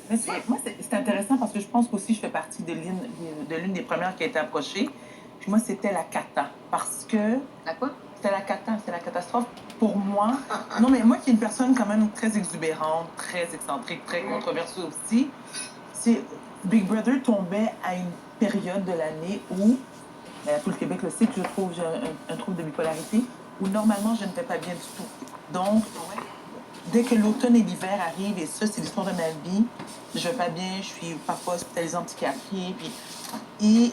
Mais tu vois, moi, c'est intéressant parce que je pense qu'aussi je fais partie de l'une des premières qui a été approchée. Puis moi, c'était la cata. Parce que La quoi? c'était la cata, c'était la catastrophe pour moi. Non, mais moi qui est une personne quand même très exubérante, très excentrique, très controversée aussi, c'est Big Brother tombait à une période de l'année où, ben, tout le Québec le sait que je trouve j'ai un trouble de bipolarité, où normalement je ne vais pas bien du tout. Donc, dès que l'automne et l'hiver arrivent, et ça, c'est l'histoire de ma vie, je vais pas bien, je suis parfois hospitalisée en psychiatrie, puis, et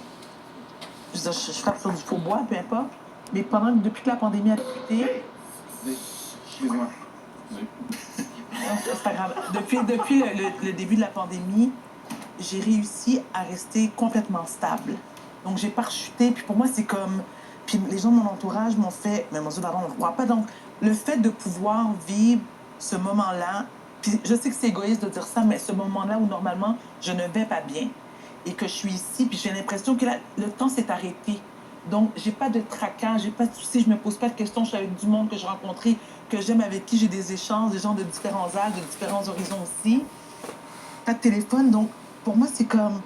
je, veux dire, je frappe sur du faux bois, peu importe. Mais depuis que la pandémie a débuté, Excuse-moi. c'est pas grave. Depuis le début de la pandémie, j'ai réussi à rester complètement stable. Donc, j'ai pas rechuté. Puis pour moi, c'est comme. Puis les gens de mon entourage m'ont fait. Mais mon Dieu, pardon, on ne croit pas. Donc, le fait de pouvoir vivre ce moment-là. Puis je sais que c'est égoïste de dire ça, mais ce moment-là où normalement je ne vais pas bien et que je suis ici, puis j'ai l'impression que là, le temps s'est arrêté. Donc, j'ai pas de tracas, j'ai pas de soucis, je me pose pas de questions. Je suis avec du monde que je rencontrais, que j'aime, avec qui j'ai des échanges, des gens de différents âges, de différents horizons aussi. Pas de téléphone, donc pour moi, c'est comme.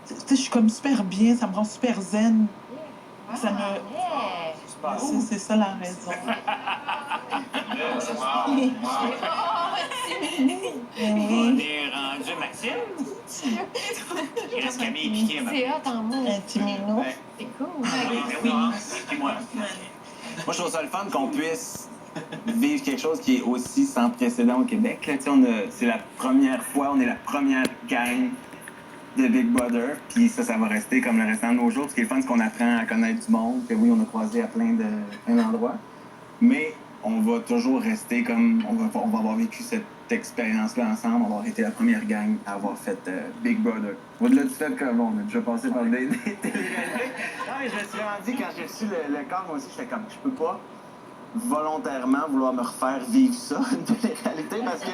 Tu sais, je suis comme super bien, ça me rend super zen. Ça me. C'est ça la raison. On est rendu Maxime. Il reste Camille et Piqué. C'est hot en mots. Un petit minou. C'est cool. Oui. Et moi. Moi, je trouve ça le fun qu'on puisse vivre quelque chose qui est aussi sans précédent au Québec. Là, tu sais, c'est la première fois, on est la première gang de Big Brother. Puis ça va rester comme le restant de nos jours. Ce qui est fun, c'est qu'on apprend à connaître du monde. Puis oui, on a croisé à plein d'endroits. Mais on va toujours rester comme... On va avoir vécu cette expérience-là ensemble. On va avoir été la première gang à avoir fait Big Brother. Au-delà du fait que, bon, on a déjà passé par des télé-réalités. Non, mais je me suis rendu, quand j'ai reçu le corps, moi aussi, je fais comme... Je peux pas volontairement vouloir me refaire vivre ça, une télé-réalité, parce que...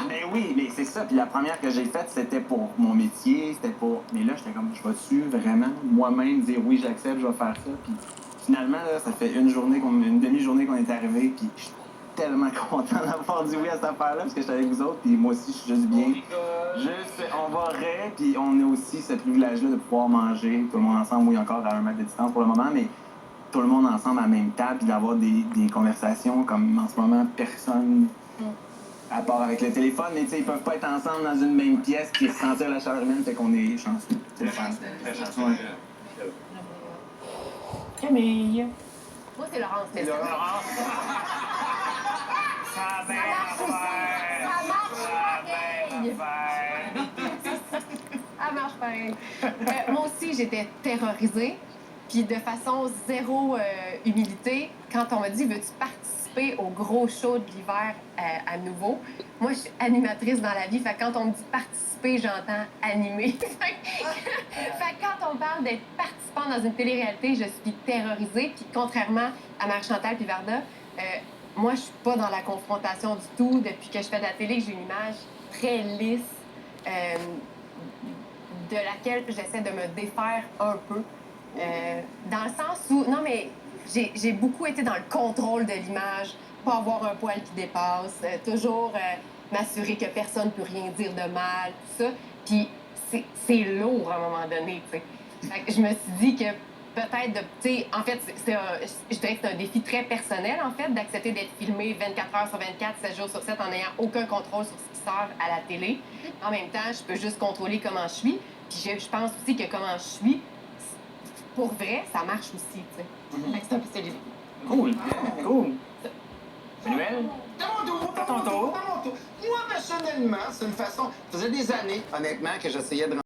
Mais oui, mais c'est ça. Puis la première que j'ai faite, c'était pour mon métier, c'était pour... Mais là, j'étais comme, je vais-tu vraiment moi-même dire oui, j'accepte, je vais faire ça. Puis finalement, là, ça fait une demi-journée qu'on est arrivé, puis je suis tellement content d'avoir dit oui à cette affaire-là, parce que j'étais avec vous autres, puis moi aussi, je suis juste bien. Juste, on va rire, puis on a aussi ce privilège-là de pouvoir manger, tout le monde ensemble, oui, encore à 1 mètre de distance pour le moment, mais tout le monde ensemble à la même table, puis d'avoir des conversations comme en ce moment, personne à part avec le téléphone, mais tu sais, ils peuvent pas être ensemble dans une même pièce puis sentir la chaleur humaine, fait qu'on est chanceux. C'est le fun. Très chanceux. Camille. Moi, c'est Laurence. Et Laurence. Ça a bien affaire. Ça a bien affaire. Ça marche pareil. Moi aussi, j'étais terrorisée. Puis de façon zéro humilité, quand on m'a dit « Veux-tu participer au gros show de l'hiver à nouveau? » Moi, je suis animatrice dans la vie. Fait que quand on me dit « participer », j'entends « animer ». Fait que quand on parle d'être participant dans une télé-réalité, je suis terrorisée. Puis contrairement à Marie-Chantal puis Varda, moi, je suis pas dans la confrontation du tout. Depuis que je fais de la télé, j'ai une image très lisse de laquelle j'essaie de me défaire un peu. Dans le sens où, non, mais j'ai beaucoup été dans le contrôle de l'image, pas avoir un poil qui dépasse, toujours m'assurer que personne ne peut rien dire de mal, tout ça. Puis c'est lourd à un moment donné, tu sais. Fait que je me suis dit que peut-être de, tu sais, en fait, je dirais que c'est un défi très personnel, en fait, d'accepter d'être filmé 24 heures sur 24, 7 jours sur 7, en n'ayant aucun contrôle sur ce qui sort à la télé. En même temps, je peux juste contrôler comment je suis. Puis je pense aussi que comment je suis, pour vrai, ça marche aussi, tu sais. Fait que c'est un peu ça l'idée. Cool. Cool. Samuel? À mon tour. Moi, personnellement, c'est une façon... Ça faisait des années, honnêtement, que j'essayais de